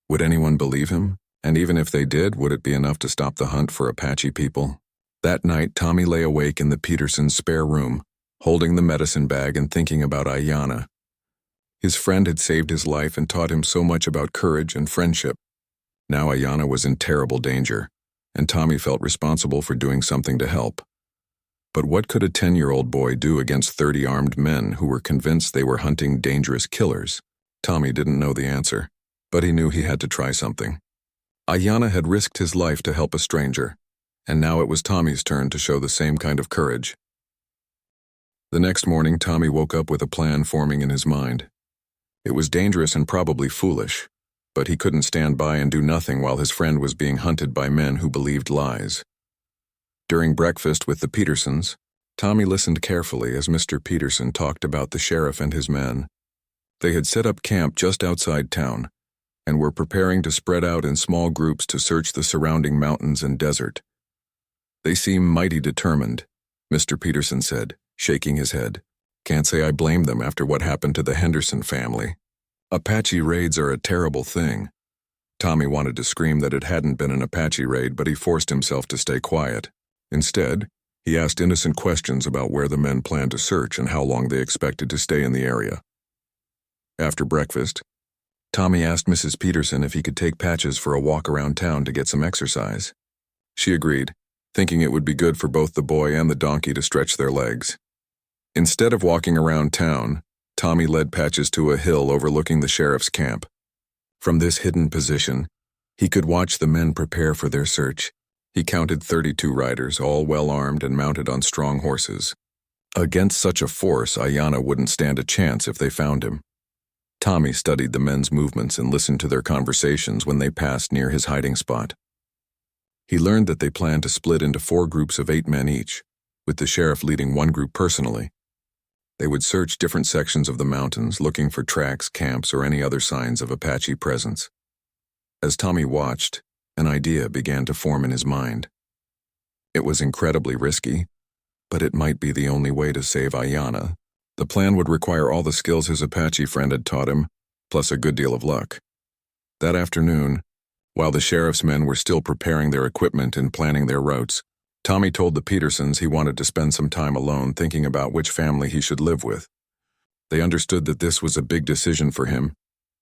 would anyone believe him? And even if they did, would it be enough to stop the hunt for Apache people? That night, Tommy lay awake in the Petersons' spare room, holding the medicine bag and thinking about Ayanna. His friend had saved his life and taught him so much about courage and friendship. Now Ayanna was in terrible danger, and Tommy felt responsible for doing something to help. But what could a 10-year-old boy do against 30 armed men who were convinced they were hunting dangerous killers? Tommy didn't know the answer, but he knew he had to try something. Ayanna had risked his life to help a stranger, and now it was Tommy's turn to show the same kind of courage. The next morning, Tommy woke up with a plan forming in his mind. It was dangerous and probably foolish, but he couldn't stand by and do nothing while his friend was being hunted by men who believed lies. During breakfast with the Petersons, Tommy listened carefully as Mr. Peterson talked about the sheriff and his men. They had set up camp just outside town and were preparing to spread out in small groups to search the surrounding mountains and desert. "They seem mighty determined," Mr. Peterson said, shaking his head. "Can't say I blame them after what happened to the Henderson family. Apache raids are a terrible thing." Tommy wanted to scream that it hadn't been an Apache raid, but he forced himself to stay quiet. Instead, he asked innocent questions about where the men planned to search and how long they expected to stay in the area. After breakfast, Tommy asked Mrs. Peterson if he could take Patches for a walk around town to get some exercise. She agreed, thinking it would be good for both the boy and the donkey to stretch their legs. Instead of walking around town, Tommy led Patches to a hill overlooking the sheriff's camp. From this hidden position, he could watch the men prepare for their search. He counted 32 riders, all well-armed and mounted on strong horses. Against such a force, Ayanna wouldn't stand a chance if they found him. Tommy studied the men's movements and listened to their conversations when they passed near his hiding spot. He learned that they planned to split into 4 groups of 8 men each, with the sheriff leading one group personally. They would search different sections of the mountains, looking for tracks, camps, or any other signs of Apache presence. As Tommy watched, an idea began to form in his mind. It was incredibly risky, but it might be the only way to save Ayanna. The plan would require all the skills his Apache friend had taught him, plus a good deal of luck. That afternoon, while the sheriff's men were still preparing their equipment and planning their routes, Tommy told the Petersons he wanted to spend some time alone thinking about which family he should live with. They understood that this was a big decision for him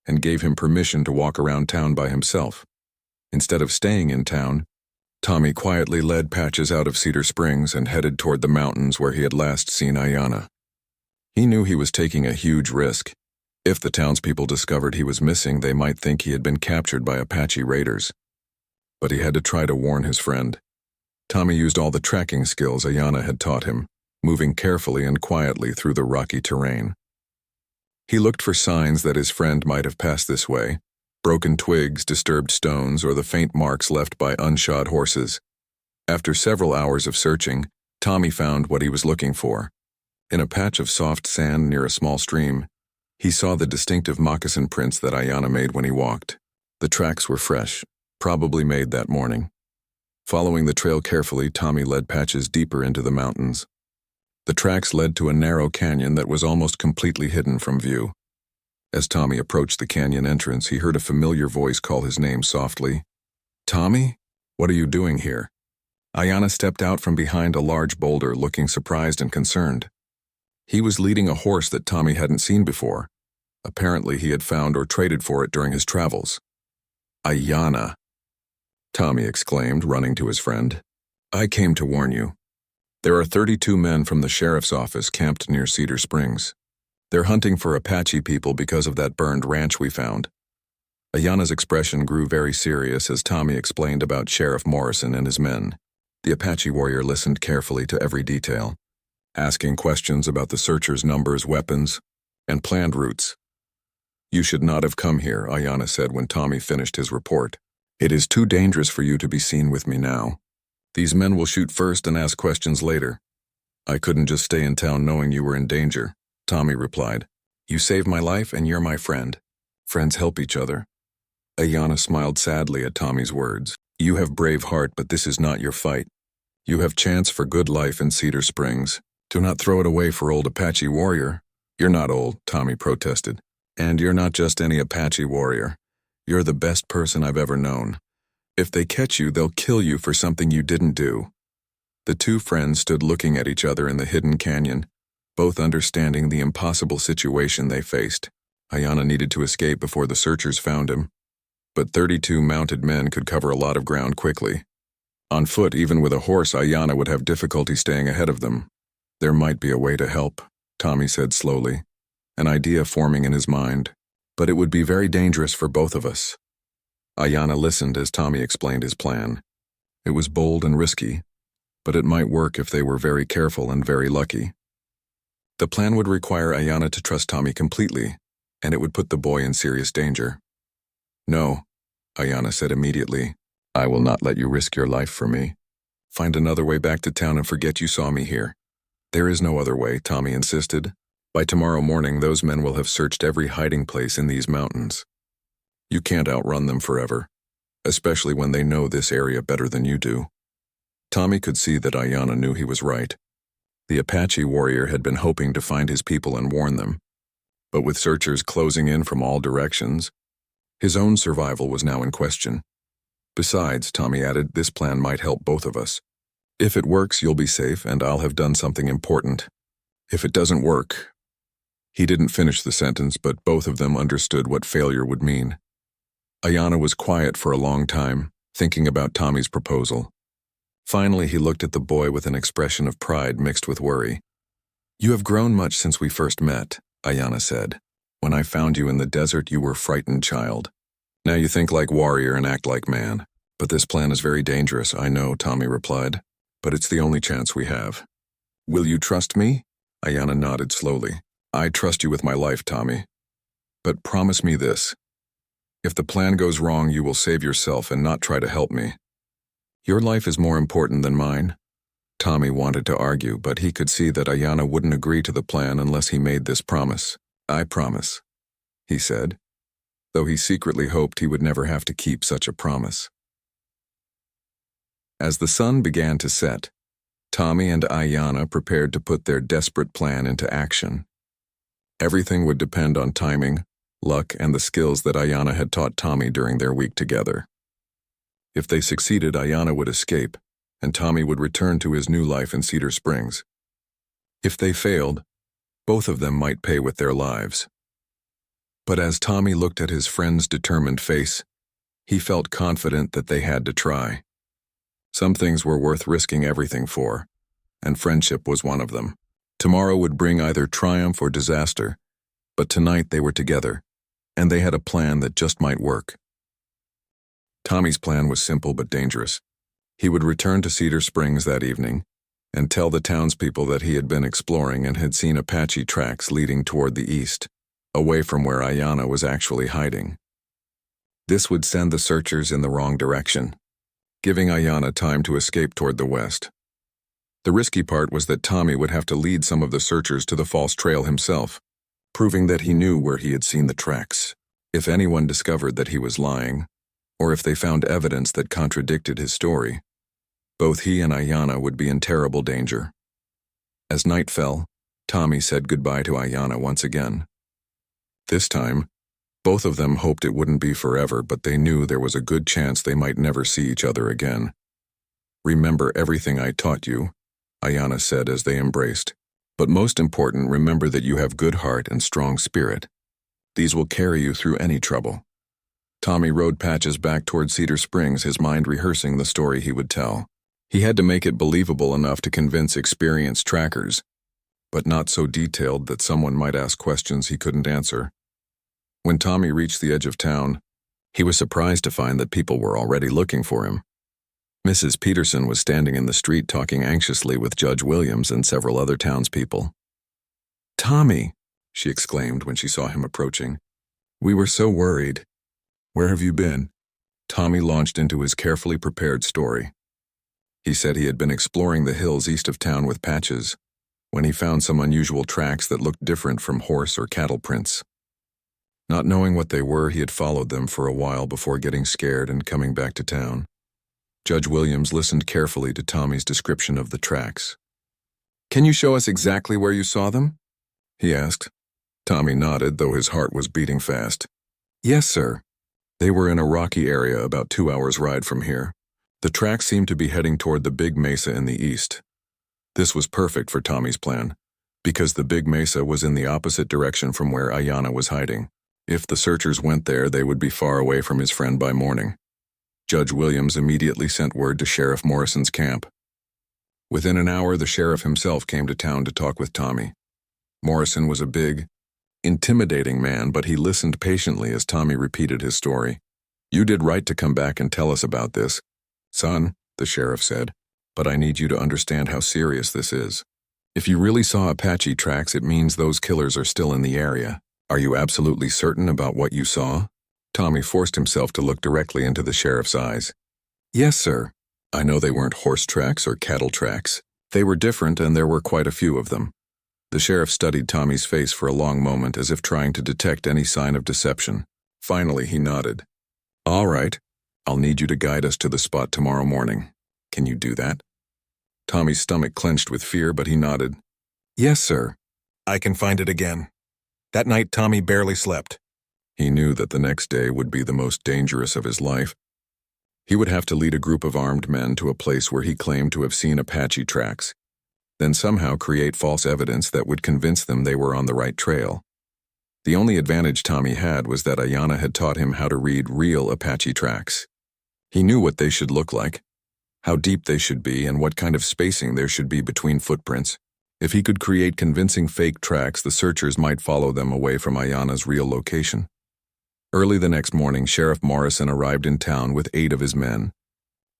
and gave him permission to walk around town by himself. Instead of staying in town, Tommy quietly led Patches out of Cedar Springs and headed toward the mountains where he had last seen Ayanna. He knew he was taking a huge risk. If the townspeople discovered he was missing, they might think he had been captured by Apache raiders. But he had to try to warn his friend. Tommy used all the tracking skills Ayanna had taught him, moving carefully and quietly through the rocky terrain. He looked for signs that his friend might have passed this way: broken twigs, disturbed stones, or the faint marks left by unshod horses. After several hours of searching, Tommy found what he was looking for. In a patch of soft sand near a small stream, he saw the distinctive moccasin prints that Ayanna made when he walked. The tracks were fresh, probably made that morning. Following the trail carefully, Tommy led Patches deeper into the mountains. The tracks led to a narrow canyon that was almost completely hidden from view. As Tommy approached the canyon entrance, he heard a familiar voice call his name softly. "Tommy? What are you doing here?" Ayanna stepped out from behind a large boulder, looking surprised and concerned. He was leading a horse that Tommy hadn't seen before. Apparently he had found or traded for it during his travels. "Ayanna!" Tommy exclaimed, running to his friend. "I came to warn you. There are 32 men from the sheriff's office camped near Cedar Springs. They're hunting for Apache people because of that burned ranch we found." Ayanna's expression grew very serious as Tommy explained about Sheriff Morrison and his men. The Apache warrior listened carefully to every detail, asking questions about the searchers' numbers, weapons, and planned routes. "You should not have come here," Ayanna said when Tommy finished his report. "It is too dangerous for you to be seen with me now. These men will shoot first and ask questions later." "I couldn't just stay in town knowing you were in danger," Tommy replied. "You saved my life and you're my friend. Friends help each other." Ayanna smiled sadly at Tommy's words. "You have brave heart, but this is not your fight. You have chance for good life in Cedar Springs. Do not throw it away for old Apache warrior." "You're not old," Tommy protested. "And you're not just any Apache warrior. You're the best person I've ever known. If they catch you, they'll kill you for something you didn't do." The two friends stood looking at each other in the hidden canyon, both understanding the impossible situation they faced. Ayanna needed to escape before the searchers found him, but 32 mounted men could cover a lot of ground quickly. On foot, even with a horse, Ayanna would have difficulty staying ahead of them. "There might be a way to help," Tommy said slowly, an idea forming in his mind. "But it would be very dangerous for both of us." Ayanna listened as Tommy explained his plan. It was bold and risky, but it might work if they were very careful and very lucky. The plan would require Ayanna to trust Tommy completely, and it would put the boy in serious danger. No, Ayanna said immediately. I will not let you risk your life for me. Find another way back to town and forget you saw me here. There is no other way, Tommy insisted. By tomorrow morning, those men will have searched every hiding place in these mountains. You can't outrun them forever, especially when they know this area better than you do. Tommy could see that Ayanna knew he was right. The Apache warrior had been hoping to find his people and warn them. But with searchers closing in from all directions, his own survival was now in question. Besides, Tommy added, this plan might help both of us. If it works, you'll be safe and I'll have done something important. If it doesn't work... He didn't finish the sentence, but both of them understood what failure would mean. Ayanna was quiet for a long time, thinking about Tommy's proposal. Finally, he looked at the boy with an expression of pride mixed with worry. You have grown much since we first met, Ayanna said. When I found you in the desert, you were a frightened child. Now you think like warrior and act like man. But this plan is very dangerous, I know, Tommy replied. But it's the only chance we have. Will you trust me? Ayanna nodded slowly. I trust you with my life, Tommy. But promise me this. If the plan goes wrong, you will save yourself and not try to help me. Your life is more important than mine. Tommy wanted to argue, but he could see that Ayanna wouldn't agree to the plan unless he made this promise. I promise, he said, though he secretly hoped he would never have to keep such a promise. As the sun began to set, Tommy and Ayanna prepared to put their desperate plan into action. Everything would depend on timing, luck, and the skills that Ayanna had taught Tommy during their week together. If they succeeded, Ayanna would escape, and Tommy would return to his new life in Cedar Springs. If they failed, both of them might pay with their lives. But as Tommy looked at his friend's determined face, he felt confident that they had to try. Some things were worth risking everything for, and friendship was one of them. Tomorrow would bring either triumph or disaster, but tonight they were together, and they had a plan that just might work. Tommy's plan was simple but dangerous. He would return to Cedar Springs that evening and tell the townspeople that he had been exploring and had seen Apache tracks leading toward the east, away from where Ayanna was actually hiding. This would send the searchers in the wrong direction, giving Ayanna time to escape toward the west. The risky part was that Tommy would have to lead some of the searchers to the false trail himself, proving that he knew where he had seen the tracks. If anyone discovered that he was lying, or if they found evidence that contradicted his story, both he and Ayanna would be in terrible danger. As night fell, Tommy said goodbye to Ayanna once again. This time, both of them hoped it wouldn't be forever, but they knew there was a good chance they might never see each other again. Remember everything I taught you, Ayanna said as they embraced. But most important, remember that you have good heart and strong spirit. These will carry you through any trouble. Tommy rode Patches back toward Cedar Springs, his mind rehearsing the story he would tell. He had to make it believable enough to convince experienced trackers, but not so detailed that someone might ask questions he couldn't answer. When Tommy reached the edge of town, he was surprised to find that people were already looking for him. Mrs. Peterson was standing in the street talking anxiously with Judge Williams and several other townspeople. "Tommy," she exclaimed when she saw him approaching. "We were so worried." "Where have you been?" Tommy launched into his carefully prepared story. He said he had been exploring the hills east of town with Patches when he found some unusual tracks that looked different from horse or cattle prints. Not knowing what they were, he had followed them for a while before getting scared and coming back to town. Judge Williams listened carefully to Tommy's description of the tracks. "Can you show us exactly where you saw them?" he asked. Tommy nodded, though his heart was beating fast. "Yes, sir. They were in a rocky area about 2 hours' ride from here. The tracks seemed to be heading toward the big mesa in the east. This was perfect for Tommy's plan, because the big mesa was in the opposite direction from where Ayanna was hiding. If the searchers went there, they would be far away from his friend by morning. Judge Williams immediately sent word to Sheriff Morrison's camp. Within an hour, the sheriff himself came to town to talk with Tommy. Morrison was a big, intimidating man, but he listened patiently as Tommy repeated his story. "You did right to come back and tell us about this, son," the sheriff said, "but I need you to understand how serious this is. If you really saw Apache tracks, it means those killers are still in the area. Are you absolutely certain about what you saw?" Tommy forced himself to look directly into the sheriff's eyes. Yes, sir. I know they weren't horse tracks or cattle tracks. They were different, and there were quite a few of them. The sheriff studied Tommy's face for a long moment as if trying to detect any sign of deception. Finally, he nodded. All right. I'll need you to guide us to the spot tomorrow morning. Can you do that? Tommy's stomach clenched with fear, but he nodded. Yes, sir. I can find it again. That night, Tommy barely slept. He knew that the next day would be the most dangerous of his life. He would have to lead a group of armed men to a place where he claimed to have seen Apache tracks, then somehow create false evidence that would convince them they were on the right trail. The only advantage Tommy had was that Ayanna had taught him how to read real Apache tracks. He knew what they should look like, how deep they should be, and what kind of spacing there should be between footprints. If he could create convincing fake tracks, the searchers might follow them away from Ayanna's real location. Early the next morning, Sheriff Morrison arrived in town with 8 of his men.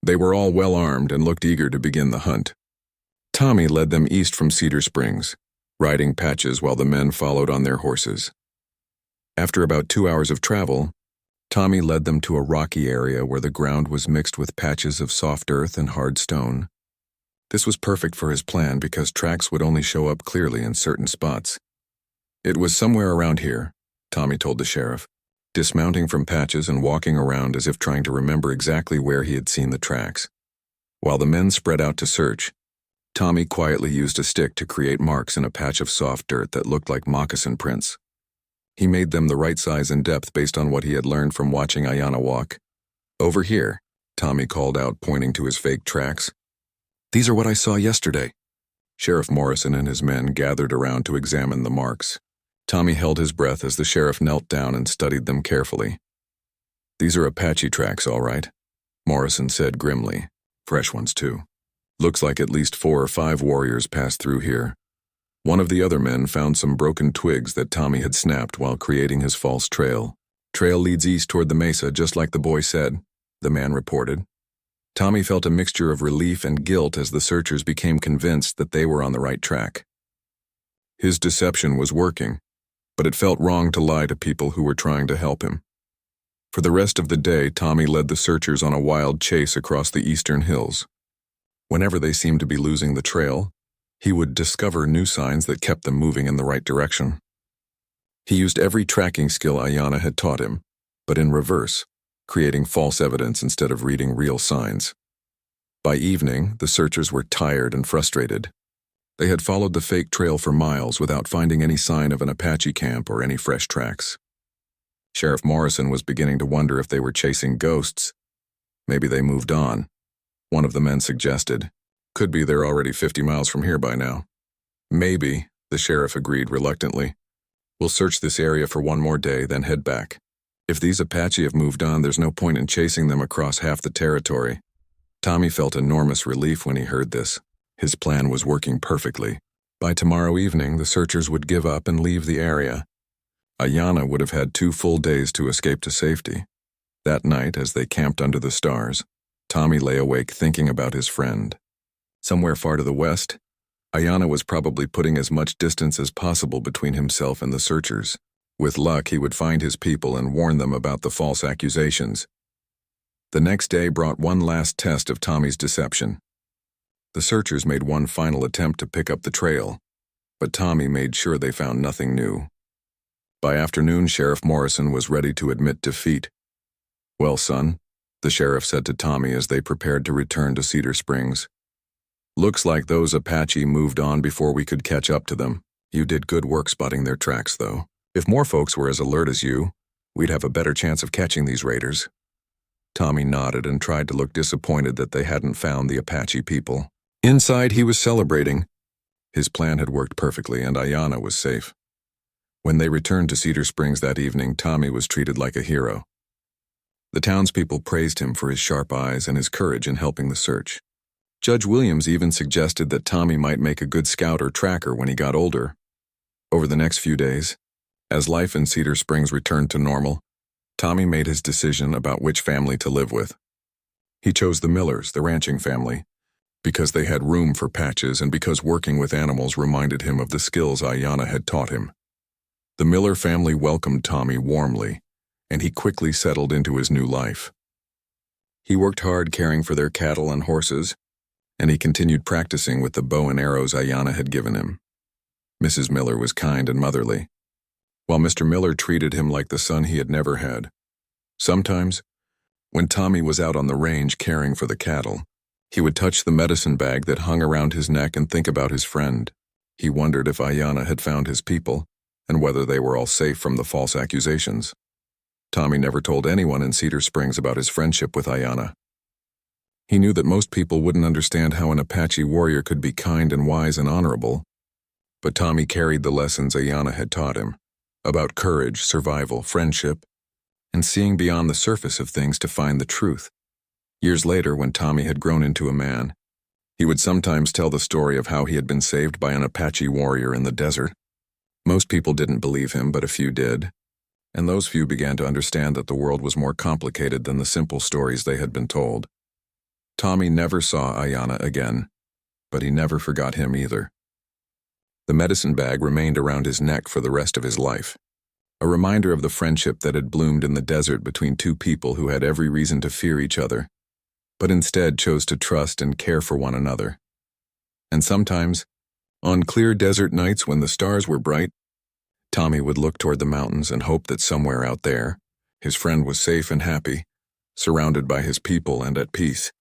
They were all well armed and looked eager to begin the hunt. Tommy led them east from Cedar Springs, riding Patches while the men followed on their horses. After about 2 hours of travel, Tommy led them to a rocky area where the ground was mixed with patches of soft earth and hard stone. This was perfect for his plan because tracks would only show up clearly in certain spots. It was somewhere around here, Tommy told the sheriff, dismounting from Patches and walking around as if trying to remember exactly where he had seen the tracks. While the men spread out to search, Tommy quietly used a stick to create marks in a patch of soft dirt that looked like moccasin prints. He made them the right size and depth based on what he had learned from watching Ayanna walk. Over here, Tommy called out, pointing to his fake tracks. These are what I saw yesterday. Sheriff Morrison and his men gathered around to examine the marks. Tommy held his breath as the sheriff knelt down and studied them carefully. These are Apache tracks, all right, Morrison said grimly. Fresh ones, too. Looks like at least 4 or 5 warriors passed through here. One of the other men found some broken twigs that Tommy had snapped while creating his false trail. Trail leads east toward the mesa, just like the boy said, the man reported. Tommy felt a mixture of relief and guilt as the searchers became convinced that they were on the right track. His deception was working, but it felt wrong to lie to people who were trying to help him. For the rest of the day, Tommy led the searchers on a wild chase across the eastern hills. Whenever they seemed to be losing the trail, he would discover new signs that kept them moving in the right direction. He used every tracking skill Ayanna had taught him, but in reverse, creating false evidence instead of reading real signs. By evening, the searchers were tired and frustrated. They had followed the fake trail for miles without finding any sign of an Apache camp or any fresh tracks. Sheriff Morrison was beginning to wonder if they were chasing ghosts. Maybe they moved on. One of the men suggested. Could be they're already 50 miles from here by now. Maybe, the sheriff agreed reluctantly. We'll search this area for one more day, then head back. If these Apache have moved on, there's no point in chasing them across half the territory. Tommy felt enormous relief when he heard this. His plan was working perfectly. By tomorrow evening, the searchers would give up and leave the area. Ayanna would have had 2 full days to escape to safety. That night, as they camped under the stars, Tommy lay awake thinking about his friend. Somewhere far to the west, Ayanna was probably putting as much distance as possible between himself and the searchers. With luck, he would find his people and warn them about the false accusations. The next day brought one last test of Tommy's deception. The searchers made one final attempt to pick up the trail, but Tommy made sure they found nothing new. By afternoon, Sheriff Morrison was ready to admit defeat. Well, son, the sheriff said to Tommy as they prepared to return to Cedar Springs. Looks like those Apache moved on before we could catch up to them. You did good work spotting their tracks, though. If more folks were as alert as you, we'd have a better chance of catching these raiders. Tommy nodded and tried to look disappointed that they hadn't found the Apache people. Inside, he was celebrating. His plan had worked perfectly, and Ayanna was safe. When they returned to Cedar Springs that evening, Tommy was treated like a hero. The townspeople praised him for his sharp eyes and his courage in helping the search. Judge Williams even suggested that Tommy might make a good scout or tracker when he got older. Over the next few days, as life in Cedar Springs returned to normal, Tommy made his decision about which family to live with. He chose the Millers, the ranching family, because they had room for Patches and because working with animals reminded him of the skills Ayanna had taught him. The Miller family welcomed Tommy warmly, and he quickly settled into his new life. He worked hard caring for their cattle and horses, and he continued practicing with the bow and arrows Ayanna had given him. Mrs. Miller was kind and motherly, while Mr. Miller treated him like the son he had never had. Sometimes, when Tommy was out on the range caring for the cattle, he would touch the medicine bag that hung around his neck and think about his friend. He wondered if Ayanna had found his people, and whether they were all safe from the false accusations. Tommy never told anyone in Cedar Springs about his friendship with Ayanna. He knew that most people wouldn't understand how an Apache warrior could be kind and wise and honorable, but Tommy carried the lessons Ayanna had taught him, about courage, survival, friendship, and seeing beyond the surface of things to find the truth. Years later, when Tommy had grown into a man, he would sometimes tell the story of how he had been saved by an Apache warrior in the desert. Most people didn't believe him, but a few did, and those few began to understand that the world was more complicated than the simple stories they had been told. Tommy never saw Ayanna again, but he never forgot him either. The medicine bag remained around his neck for the rest of his life, a reminder of the friendship that had bloomed in the desert between two people who had every reason to fear each other, but instead chose to trust and care for one another. And sometimes, on clear desert nights when the stars were bright, Tommy would look toward the mountains and hope that somewhere out there, his friend was safe and happy, surrounded by his people and at peace.